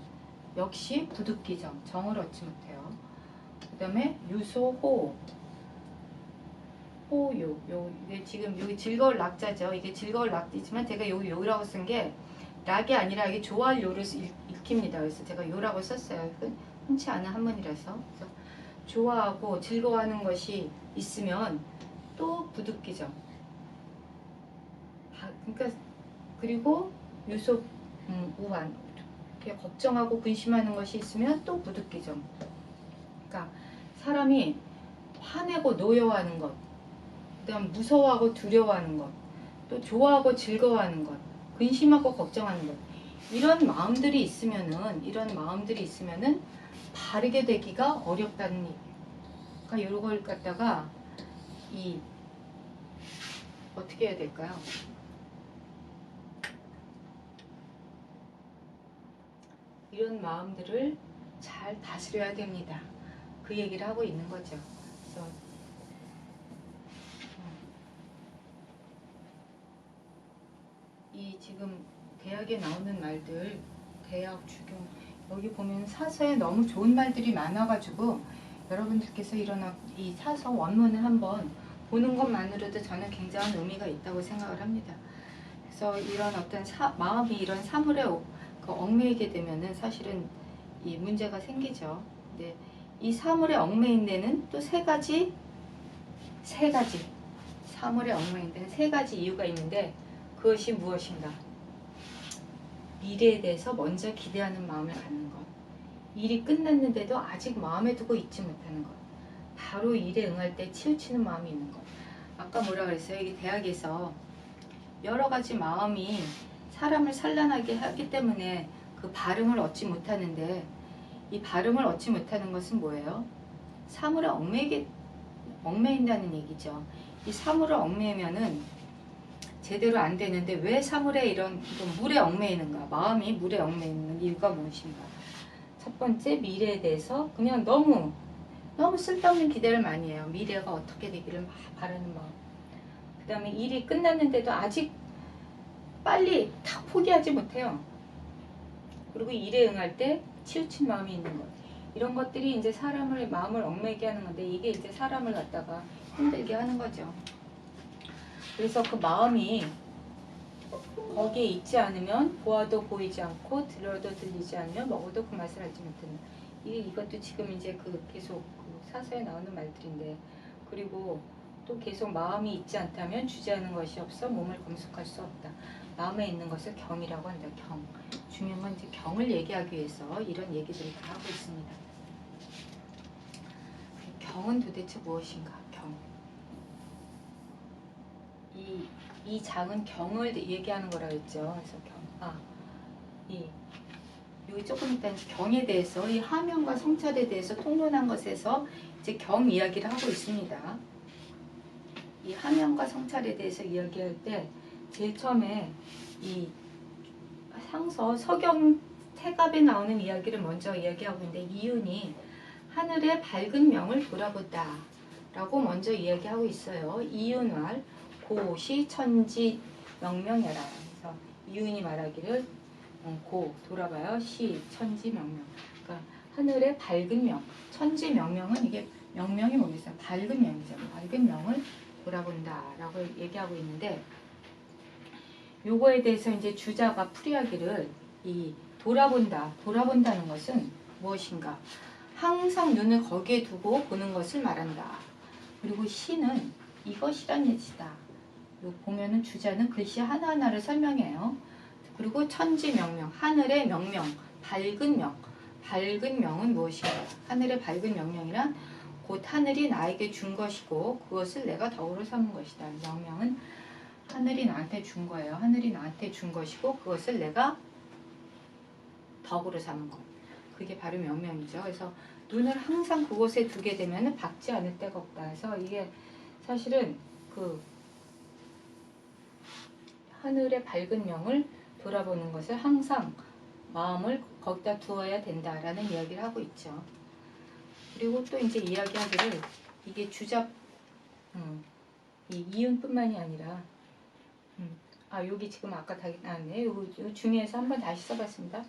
역시 부득기정, 정을 얻지 못해요. 그 다음에 유소, 호, 이게 지금 여기 즐거울 낙자죠. 이게 즐거울 낙지지만 제가 여기 요라고 쓴 게 락이 아니라 이게 좋아할 요를 읽힙니다. 그래서 제가 요라고 썼어요. 흔치 않은 한문이라서. 그래서 좋아하고 즐거워하는 것이 있으면 또 부득기죠. 그러니까 그리고 유속, 우환, 이렇게 걱정하고 근심하는 것이 있으면 또 부득기죠. 그러니까 사람이 화내고 노여워하는 것, 그다음 무서워하고 두려워하는 것, 또 좋아하고 즐거워하는 것, 근심하고 걱정하는 것, 이런 마음들이 있으면은 바르게 되기가 어렵다는 얘기예요. 그러니까 이걸 갖다가 어떻게 해야 될까요? 이런 마음들을 잘 다스려야 됩니다. 그 얘기를 하고 있는 거죠. 그래서 이 지금 대학에 나오는 말들, 대학, 주교, 여기 보면 사서에 너무 좋은 말들이 많아가지고 여러분들께서 이 사서 원문을 한번 보는 것만으로도 저는 굉장한 의미가 있다고 생각을 합니다. 그래서 이런 어떤 마음이 이런 사물에 얽매이게 되면은 사실은 이 문제가 생기죠. 근데 이 사물에 얽매인 데는 또 세 가지 사물에 얽매인 데는 세 가지 이유가 있는데, 그것이 무엇인가? 미래에 대해서 먼저 기대하는 마음을 갖는 것, 일이 끝났는데도 아직 마음에 두고 있지 못하는 것, 바로 일에 응할 때 치우치는 마음이 있는 것. 아까 뭐라 그랬어요? 이게 대학에서 여러 가지 마음이 사람을 산란하게 하기 때문에 그 발음을 얻지 못하는데, 이 발음을 얻지 못하는 것은 뭐예요? 사물에 얽매인다는 얘기죠. 이 사물을 얽매이면은 제대로 안 되는데, 왜 사물에 이런 물에 얽매이는가? 마음이 물에 얽매이는 이유가 무엇인가? 첫 번째, 미래에 대해서 그냥 너무 쓸데없는 기대를 많이 해요. 미래가 어떻게 되기를 막 바라는 마음. 그 다음에 일이 끝났는데도 아직 빨리 탁 포기하지 못해요. 그리고 일에 응할 때 치우친 마음이 있는 것. 이런 것들이 이제 사람을 마음을 얽매이게 하는 건데, 이게 이제 사람을 갖다가 힘들게 하는 거죠. 그래서 그 마음이 거기에 있지 않으면 보아도 보이지 않고 들어도 들리지 않으면 먹어도 그 맛을 알지 못하는. 이것도 지금 이제 계속 사서에 나오는 말들인데, 그리고 또 계속 마음이 있지 않다면 주제하는 것이 없어 몸을 검속할 수 없다. 마음에 있는 것을 경이라고 한다. 경. 중요한 건 이제 경을 얘기하기 위해서 이런 얘기들을 다 하고 있습니다. 경은 도대체 무엇인가? 경. 이 장은 경을 얘기하는 거라고 했죠. 그래서 여기 조금 이따 경에 대해서 이 하명과 성찰에 대해서 통론한 것에서 이제 경 이야기를 하고 있습니다. 이 하명과 성찰에 대해서 이야기할 때 제일 처음에 이 상서 서경 태갑에 나오는 이야기를 먼저 이야기하고 있는데 이윤이 하늘의 밝은 명을 돌아본다 라고 먼저 이야기하고 있어요. 이윤왈 고시 천지 명명해라. 그래서 이윤이 말하기를 고 돌아봐요. 시 천지 명명. 그러니까 하늘의 밝은 명, 천지 명명은 이게 명명이 뭐겠어요? 밝은 명이죠. 밝은 명을 돌아본다 라고 얘기하고 있는데 요거에 대해서 이제 주자가 풀이하기를 이 돌아본다는 것은 무엇인가? 항상 눈을 거기에 두고 보는 것을 말한다. 그리고 시는 이것이란 뜻이다. 보면은 주자는 글씨 하나하나를 설명해요. 그리고 천지명명, 하늘의 명명, 밝은 명. 밝은 명은 무엇인가? 하늘의 밝은 명명이란 곧 하늘이 나에게 준 것이고 그것을 내가 덕으로 삼은 것이다. 명명은 하늘이 나한테 준 거예요. 하늘이 나한테 준 것이고 그것을 내가 덕으로 삼은 것. 그게 바로 명명이죠. 그래서 눈을 항상 그곳에 두게 되면 박지 않을 데가 없다. 그래서 이게 사실은 그 하늘의 밝은 명을 돌아보는 것을 항상 마음을 거기다 두어야 된다라는 이야기를 하고 있죠. 그리고 또 이제 이야기하기를 이게 주작 이 이윤뿐만이 아니라 여기 지금 아까 다 나왔네. 요 중에서 한번 다시 써봤습니다.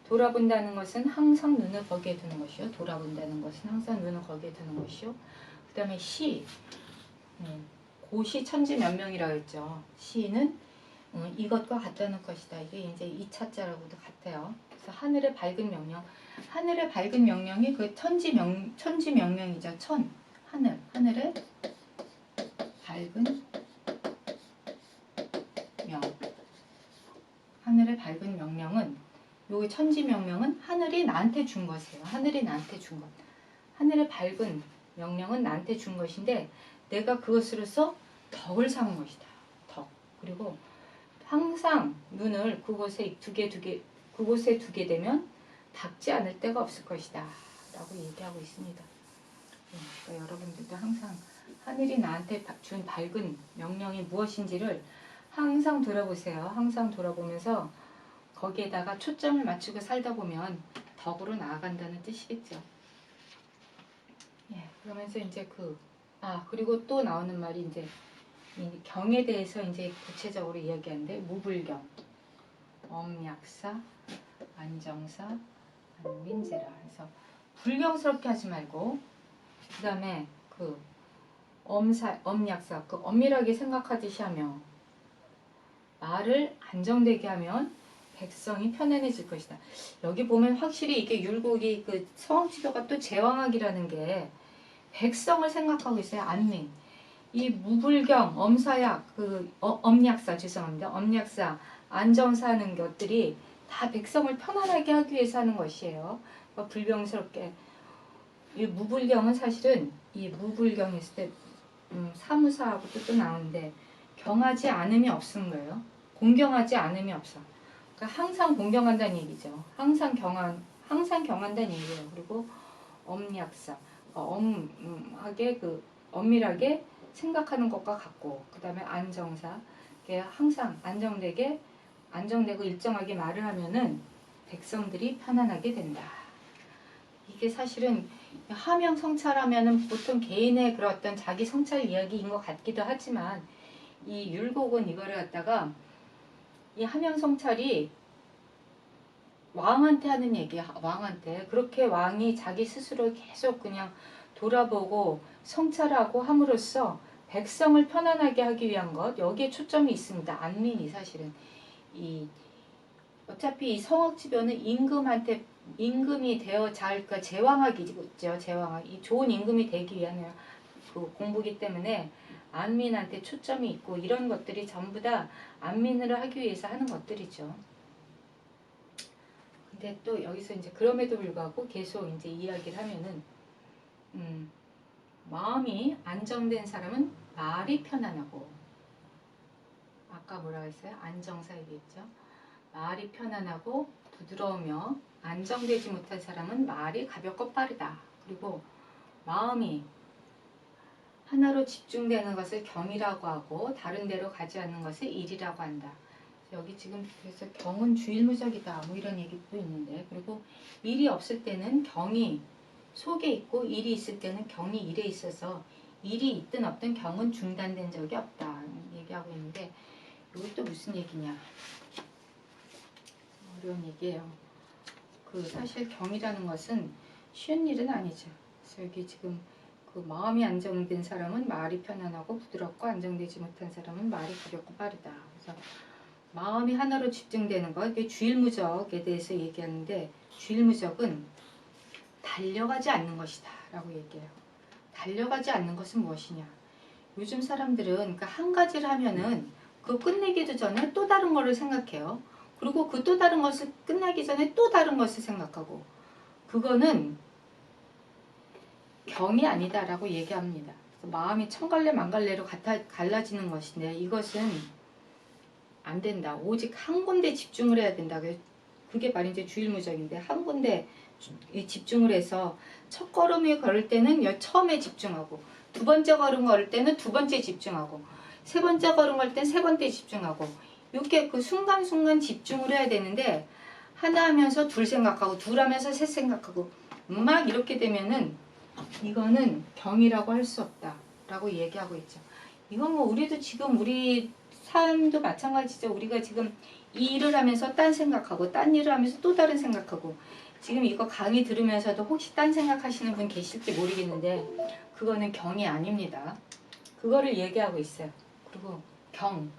돌아본다는 것은 항상 눈을 거기에 두는 것이요. 돌아본다는 것은 항상 눈을 거기에 두는 것이요. 그 다음에 시, 고시 천지 면명이라고 했죠. 시는 이것과 같다는 것이다. 이게 이제 2차자라고도 같아요. 그래서 하늘의 밝은 명령, 하늘의 밝은 명령이 그 천지 명령이죠. 하늘의 밝은 명. 하늘의 밝은 명령은 여기 천지명명은 하늘이 나한테 준 것이에요. 하늘이 나한테 준 것. 하늘의 밝은 명령은 나한테 준 것인데 내가 그것으로서 덕을 삼은 것이다. 덕. 그리고 항상 눈을 그곳에 두게 되면 닿지 않을 데가 없을 것이다. 라고 얘기하고 있습니다. 그러니까 여러분들도 항상 하늘이 나한테 준 밝은 명령이 무엇인지를 항상 돌아보세요. 항상 돌아보면서 거기에다가 초점을 맞추고 살다 보면 덕으로 나아간다는 뜻이겠죠. 예, 그러면서 이제 그리고 또 나오는 말이 이제 이 경에 대해서 이제 구체적으로 이야기하는데 무불경, 엄약사, 안정사, 안민제라. 그래서 불경스럽게 하지 말고 그 다음에 엄약사, 엄밀하게 생각하듯이 하며 말을 안정되게 하면 백성이 편안해질 것이다. 여기 보면 확실히 이게 율곡이 성지도가 또 제왕학이라는 게 백성을 생각하고 있어요. 안민. 이 무불경, 엄사약, 엄약사, 죄송합니다. 엄약사, 안정사 하는 것들이 다 백성을 편안하게 하기 위해서 하는 것이에요. 그러니까 불경스럽게. 이 무불경은 사실은 이 무불경 했을 때 사무사하고 또 나오는데 경하지 않음이 없은 거예요. 공경하지 않음이 없어. 그러니까 항상 공경한다는 얘기죠. 항상 경한다는 얘기예요. 그리고 엄약사, 엄밀하게 생각하는 것과 같고, 그 다음에 안정사, 항상 안정되고 일정하게 말을 하면은 백성들이 편안하게 된다. 이게 사실은 하명 성찰하면은 보통 개인의 그런 어떤 자기 성찰 이야기인 것 같기도 하지만 이 율곡은 이거를 갖다가 이 하명 성찰이 왕한테 하는 얘기야. 왕한테. 그렇게 왕이 자기 스스로 계속 그냥 돌아보고 성찰하고 함으로써 백성을 편안하게 하기 위한 것, 여기에 초점이 있습니다. 안민이 사실은 어차피 이 성악지변은 임금이 되어 그러니까 제왕학이죠. 제왕학. 이 좋은 임금이 되기 위한 공부기 때문에 안민한테 초점이 있고 이런 것들이 전부 다 안민을 하기 위해서 하는 것들이죠. 근데 또 여기서 이제 그럼에도 불구하고 계속 이제 이야기를 하면은 마음이 안정된 사람은 말이 편안하고 아까 뭐라고 했어요? 안정사 얘기했죠. 말이 편안하고 부드러우며 안정되지 못한 사람은 말이 가볍고 빠르다. 그리고 마음이 하나로 집중되는 것을 경이라고 하고 다른 데로 가지 않는 것을 일이라고 한다. 여기 지금 그래서 경은 주일무적이다 뭐 이런 얘기도 있는데, 그리고 일이 없을 때는 경이 속에 있고 일이 있을 때는 경이 일에 있어서 일이 있든 없든 경은 중단된 적이 없다 얘기하고 있는데, 이것도 무슨 얘기냐, 어려운 얘기예요. 그 사실 경이라는 것은 쉬운 일은 아니죠. 그래서 여기 지금 그 마음이 안정된 사람은 말이 편안하고 부드럽고, 안정되지 못한 사람은 말이 가볍고 빠르다. 그래서 마음이 하나로 집중되는 것, 이게 주일무적에 대해서 얘기하는데, 주일무적은 달려가지 않는 것이다 라고 얘기해요. 달려가지 않는 것은 무엇이냐, 요즘 사람들은 그러니까 한 가지를 하면은 그거 끝내기도 전에 또 다른 거를 생각해요. 그리고 그 또 다른 것을 끝나기 전에 또 다른 것을 생각하고, 그거는 경이 아니다 라고 얘기합니다. 마음이 천갈래 만갈래로 갈라지는 것인데, 이것은 안 된다. 오직 한 군데 집중을 해야 된다. 그게 바로 이제 주일무적인데, 한 군데 집중을 해서 첫 걸음을 걸을 때는 처음에 집중하고, 두 번째 걸음 걸을 때는 두 번째 집중하고, 세 번째 걸음 걸을 때는 세 번째 집중하고, 이렇게 그 순간순간 집중을 해야 되는데, 하나 하면서 둘 생각하고, 둘 하면서 셋 생각하고, 막 이렇게 되면은 이거는 경이라고 할 수 없다 라고 얘기하고 있죠. 이건 뭐 우리도 지금 우리 삶도 마찬가지죠. 우리가 지금 이 일을 하면서 딴 생각하고, 딴 일을 하면서 또 다른 생각하고, 지금 이거 강의 들으면서도 혹시 딴 생각하시는 분 계실지 모르겠는데, 그거는 경이 아닙니다. 그거를 얘기하고 있어요. 그리고 경은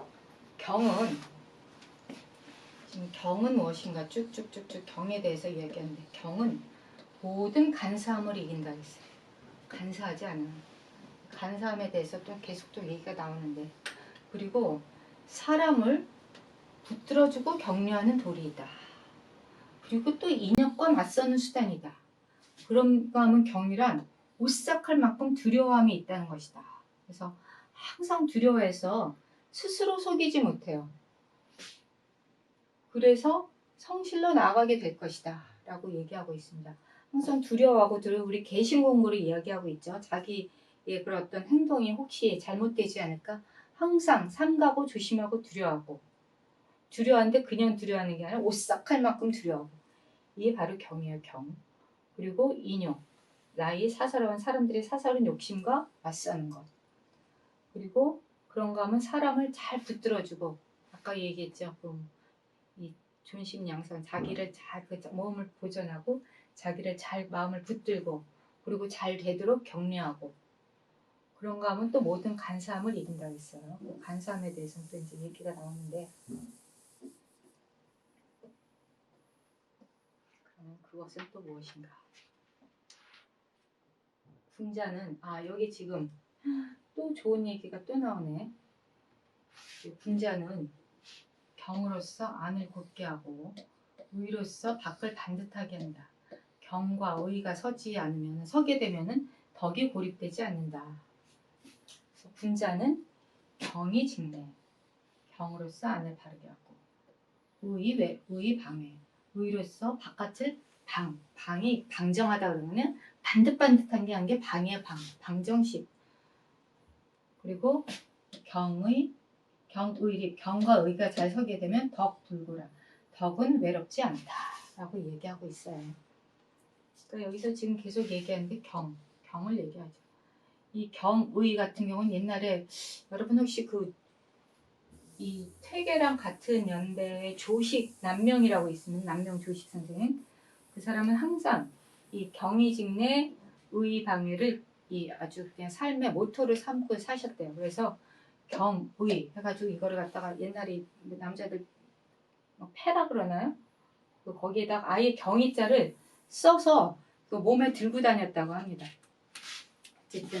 지금 경은 무엇인가 쭉쭉쭉쭉 경에 대해서 얘기하는데, 경은 모든 간사함을 이긴다 했어요. 간사하지 않은, 간사함에 대해서 또 계속 또 얘기가 나오는데, 그리고 사람을 붙들어주고 격려하는 도리이다. 그리고 또 인역과 맞서는 수단이다. 그런가 하면 경이란 오싹할 만큼 두려움이 있다는 것이다. 그래서 항상 두려워해서 스스로 속이지 못해요. 그래서 성실로 나아가게 될 것이다 라고 얘기하고 있습니다. 항상 두려워하고, 우리 개신 공부를 이야기하고 있죠. 자기의 그런 어떤 행동이 혹시 잘못되지 않을까 항상 삼가고 조심하고 두려워하고, 두려워하는데 그냥 두려워하는 게 아니라 오싹할 만큼 두려워하고, 이게 바로 경이에요. 경. 그리고 인욕, 나의 사사로운 사람들의 사사로운 욕심과 맞서는 것. 그리고 그런가 하면 사람을 잘 붙들어주고, 아까 얘기했죠. 이 존심 양성, 자기를 잘 몸을 보존하고, 자기를 잘 마음을 붙들고, 그리고 잘 되도록 격려하고, 그런가 하면 또 모든 간사함을 이긴다고 했어요. 간사함에 대해서는 또 이제 얘기가 나오는데, 그러면 그것은 또 무엇인가? 군자는, 여기 지금 또 좋은 얘기가 또 나오네. 군자는 경으로서 안을 곧게 하고, 의로서 밖을 반듯하게 한다. 경과 의가 서게 되면은 덕이 고립되지 않는다. 그래서 군자는 경이 직내, 경으로서 안을 바르게 하고, 의 방해, 의로서 바깥을 방이 방정하다 그러면 반듯반듯한 게 한 게 방이야. 방정식. 그리고 경과 의가 잘 서게 되면 덕불구라, 덕은 외롭지 않다 라고 얘기하고 있어요. 그러니까 여기서 지금 계속 얘기하는데 경을 얘기하죠. 이 경의 같은 경우는 옛날에 여러분 혹시 이 퇴계랑 같은 연배의 조식 남명이라고 있으면, 남명 조식 선생님, 그 사람은 항상 이 경의직내 의방위를 이 아주 그냥 삶의 모토를 삼고 사셨대요. 그래서 경의 해가지고 이거를 갖다가 옛날에 남자들 패라 그러나요? 거기에다가 아예 경의자를 써서 그 몸에 들고 다녔다고 합니다. 어쨌든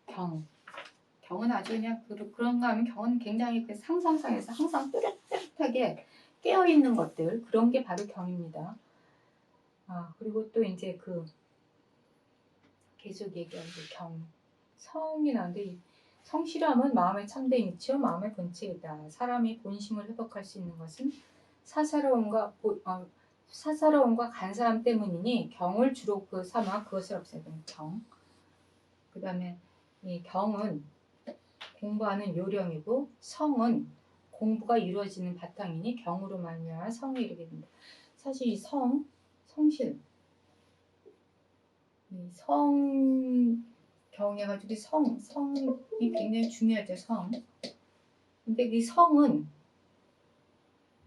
경은 아주 그냥 그런가 하면 경은 굉장히 그 상상상에서 항상 또렷또렷하게 깨어있는 것들, 그런 게 바로 경입니다. 그리고 또 이제 계속 얘기하는 성이 나오는데, 성실함은 마음의 참된 이치요 마음의 본체이다. 사람이 본심을 회복할 수 있는 것은 사사로움과 사사로움과 간사함 때문이니 경을 주로 그 삼아 그것을 없애야 되는 경. 그 다음에 이 경은 공부하는 요령이고 성은 공부가 이루어지는 바탕이니 경으로 말미암아 성이 이르게 된다. 사실 이 성실, 이 성경해가지고 성이 굉장히 중요하죠. 성. 근데 이 성은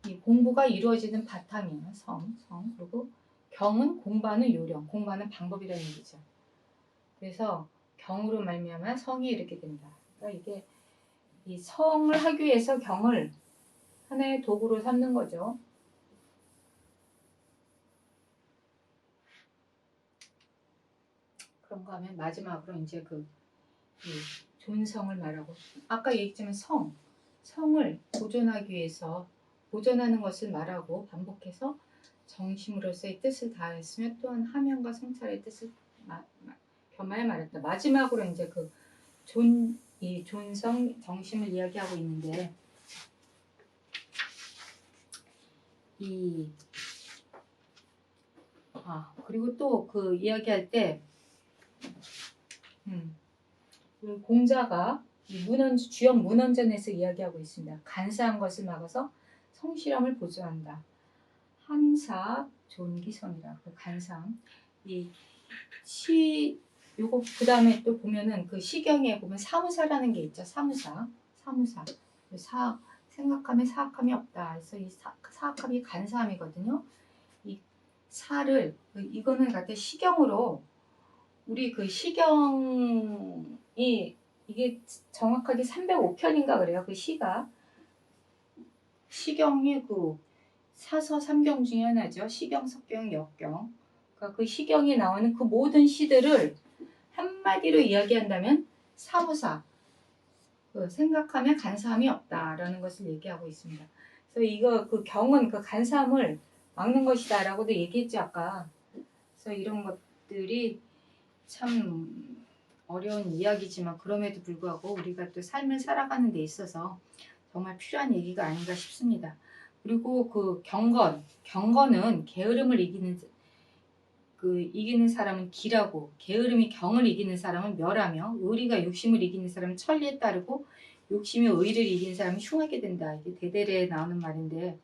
이 공부가 이루어지는 바탕이에요. 성. 그리고 경은 공부하는 요령, 공부하는 방법이라는 얘기죠. 그래서 경으로 말미암아 성이 이르게 된다. 그러니까 이게 이 성을 하기 위해서 경을 하나의 도구로 삼는 거죠. 그런가 하면 마지막으로 이제 이 존성을 말하고, 아까 얘기했지만 성을 보존하기 위해서 보존하는 것을 말하고 반복해서 정심으로서의 뜻을 다했으며 또한 하명과 성찰의 뜻을 겸하여 말했다. 마지막으로 이제 이 존성 정심을 이야기하고 있는데, 그리고 또 그 이야기할 때 공자가 주역 문헌전에서 이야기하고 있습니다. 간사한 것을 막아서 성실함을 보존한다. 한사 존기성이라 그 간상. 요거 그 다음에 또 보면은 그 시경에 보면 사무사라는 게 있죠. 사무사. 생각하면 사악함이 없다. 그래서 이 사악함이 간사함이거든요. 이 사를 이거는 같은 시경으로 우리 그 시경이 이게 정확하게 305편인가 그래요. 그 시가 시경이 그 사서 삼경 중에 하나죠. 시경, 석경, 역경. 그러니까 그 시경이 나오는 그 모든 시들을 한마디로 이야기한다면 사무사. 생각하면 간사함이 없다라는 것을 얘기하고 있습니다. 그래서 이거 그 경은 그 간사함을 막는 것이다라고도 얘기했죠 아까. 그래서 이런 것들이 참 어려운 이야기지만 그럼에도 불구하고 우리가 또 삶을 살아가는 데 있어서 정말 필요한 얘기가 아닌가 싶습니다. 그리고 그 경건은 게으름을 이기는 사람은 기라고, 게으름이 경을 이기는 사람은 멸하며, 의리가 욕심을 이기는 사람은 천리에 따르고, 욕심이 의리를 이기는 사람은 흉하게 된다. 이게 대대례에 나오는 말인데,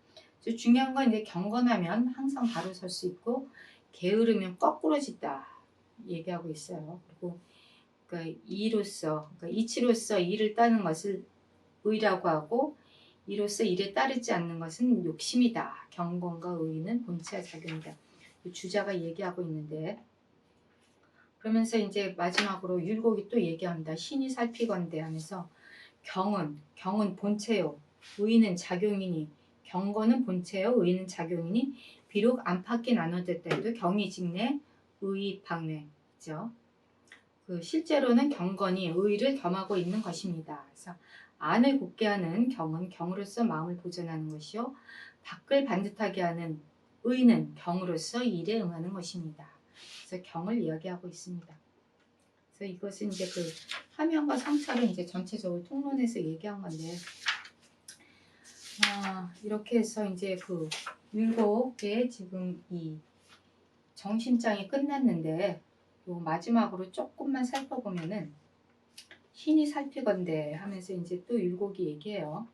중요한 건 이제 경건하면 항상 바로 설 수 있고, 게으르면 거꾸로 짓다 얘기하고 있어요. 그리고 그러니까 이치로서 이를 따는 것을 의라고 하고, 이로써 일에 따르지 않는 것은 욕심이다. 경건과 의는 본체와 작용이다. 주자가 얘기하고 있는데, 그러면서 이제 마지막으로 율곡이 또 얘기합니다. 신이 살피건대 하면서 경은 본체요, 의는 작용이니, 경건은 본체요, 의는 작용이니, 비록 안팎이 나눠졌다 해도 경이 직내, 의 방외죠. 실제로는 경건이 의를 겸하고 있는 것입니다. 그래서 안을 굳게 하는 경은 경으로서 마음을 보존하는 것이요, 밖을 반듯하게 하는 의는 경으로서 일에 응하는 것입니다. 그래서 경을 이야기하고 있습니다. 그래서 이것은 이제 그 하명과 성찰을 이제 전체적으로 통론해서 얘기한 건데, 이렇게 해서 이제 그 율곡의 지금 이 정신장이 끝났는데, 요 마지막으로 조금만 살펴보면은 신이 살피건대 하면서 이제 또 율곡이 얘기해요.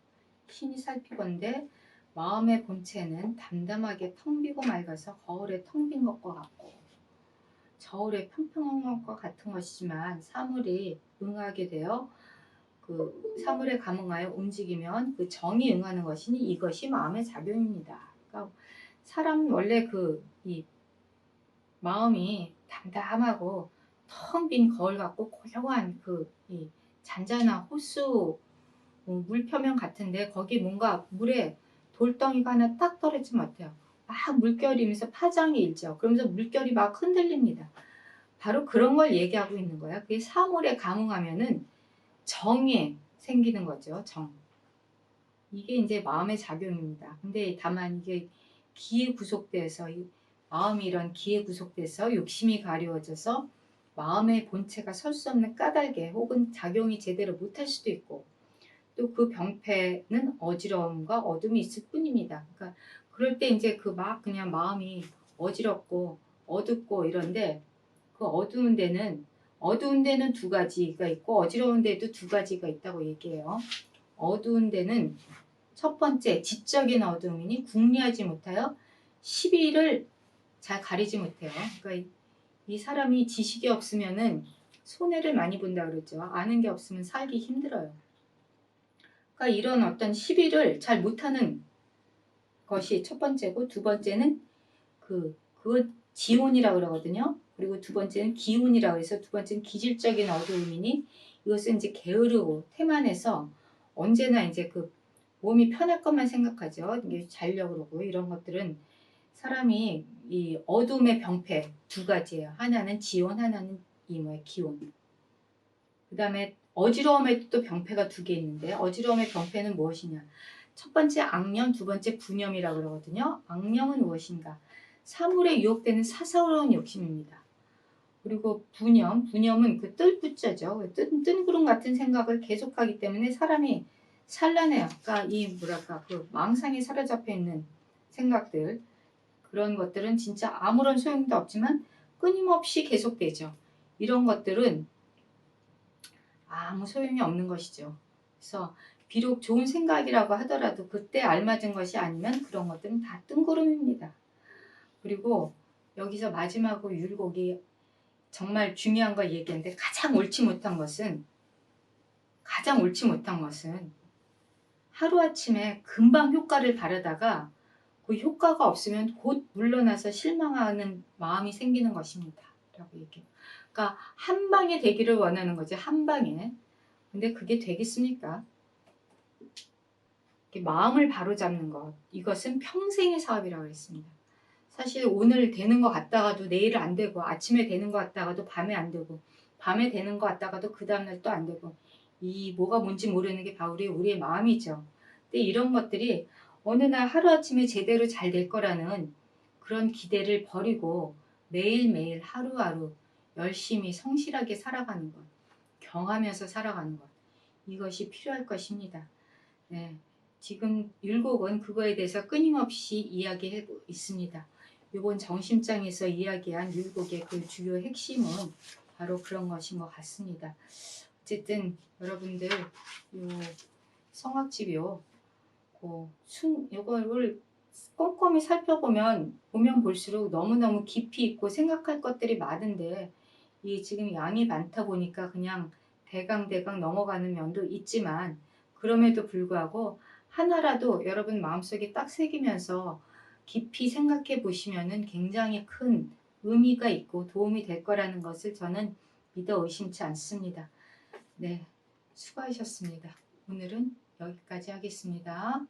신이 살피건대 마음의 본체는 담담하게 텅 비고 맑아서 거울에 텅 빈 것과 같고 저울에 평평한 것과 같은 것이지만 사물이 응하게 되어 그 사물에 감응하여 움직이면 그 정이 응하는 것이니 이것이 마음의 작용입니다. 그러니까 사람은 원래 이 마음이 담담하고 텅 빈 거울 같고 고요한 이 잔잔한 호수 물 표면 같은데 거기 뭔가 물에 돌덩이가 하나 딱 떨어지면 어때요? 막 물결이면서 파장이 일죠. 그러면서 물결이 막 흔들립니다. 바로 그런 걸 얘기하고 있는 거야. 그게 사물에 감응하면은 정이 생기는 거죠. 정. 이게 이제 마음의 작용입니다. 근데 다만 이게 기에 구속돼서 마음이 이런 기에 구속돼서 욕심이 가려워져서 마음의 본체가 설 수 없는 까닭에 혹은 작용이 제대로 못할 수도 있고 또 그 병폐는 어지러움과 어둠이 있을 뿐입니다. 그러니까 그럴 때 이제 그 막 그냥 마음이 어지럽고 어둡고 이런데 그 어두운 데는 두 가지가 있고 어지러운 데도 두 가지가 있다고 얘기해요. 어두운 데는 첫 번째 지적인 어두움이니 궁리하지 못하여 시비를 잘 가리지 못해요. 그러니까 이 사람이 지식이 없으면은 손해를 많이 본다 그러죠. 아는 게 없으면 살기 힘들어요. 그러니까 이런 어떤 시비를 잘 못하는 것이 첫 번째고 두 번째는 그거 지온이라고 그러거든요. 그리고 두 번째는 기운이라고 해서 두 번째는 기질적인 어두움이니 이것은 이제 게으르고 태만해서 언제나 이제 그 몸이 편할 것만 생각하죠. 이게 자려고 그러고 이런 것들은 사람이 이 어둠의 병폐 두 가지예요. 하나는 지온, 하나는 이 뭐야 기온. 그 다음에 어지러움에 또 병폐가 두 개 있는데 어지러움의 병폐는 무엇이냐? 첫 번째 악념, 두 번째 분념이라고 그러거든요. 악념은 무엇인가? 사물에 유혹되는 사사로운 욕심입니다. 그리고 분념은 그 뜰붙자죠. 뜬구름 같은 생각을 계속하기 때문에 사람이 산란해요. 그러니까 이 뭐랄까 그 망상에 사로잡혀 있는 생각들 그런 것들은 진짜 아무런 소용도 없지만 끊임없이 계속되죠. 이런 것들은 아무 소용이 없는 것이죠. 그래서 비록 좋은 생각이라고 하더라도 그때 알맞은 것이 아니면 그런 것들은 다 뜬구름입니다. 그리고 여기서 마지막으로 율곡이 정말 중요한 걸 얘기했는데 가장 옳지 못한 것은 하루아침에 금방 효과를 바라다가 그 효과가 없으면 곧 물러나서 실망하는 마음이 생기는 것입니다. 라고 얘기해요. 그러니까 한 방에 되기를 원하는 거지. 한 방에. 근데 그게 되겠습니까? 마음을 바로잡는 것. 이것은 평생의 사업이라고 했습니다. 사실 오늘 되는 것 같다가도 내일 안 되고 아침에 되는 것 같다가도 밤에 안 되고 밤에 되는 것 같다가도 그 다음날 또 안 되고 이 뭐가 뭔지 모르는 게 바로 우리의 마음이죠. 근데 이런 것들이 어느 날 하루아침에 제대로 잘 될 거라는 그런 기대를 버리고 매일매일 하루하루 열심히 성실하게 살아가는 것, 경하면서 살아가는 것 이것이 필요할 것입니다. 네, 지금 율곡은 그거에 대해서 끊임없이 이야기하고 있습니다. 이번 정심장에서 이야기한 율곡의 그 주요 핵심은 바로 그런 것인 것 같습니다. 어쨌든 여러분들 요 성악집요 요거를 꼼꼼히 살펴보면 보면 볼수록 너무너무 깊이 있고 생각할 것들이 많은데 이 지금 양이 많다 보니까 그냥 대강 넘어가는 면도 있지만 그럼에도 불구하고 하나라도 여러분 마음속에 딱 새기면서 깊이 생각해 보시면은 굉장히 큰 의미가 있고 도움이 될 거라는 것을 저는 믿어 의심치 않습니다. 네, 수고하셨습니다. 오늘은 여기까지 하겠습니다.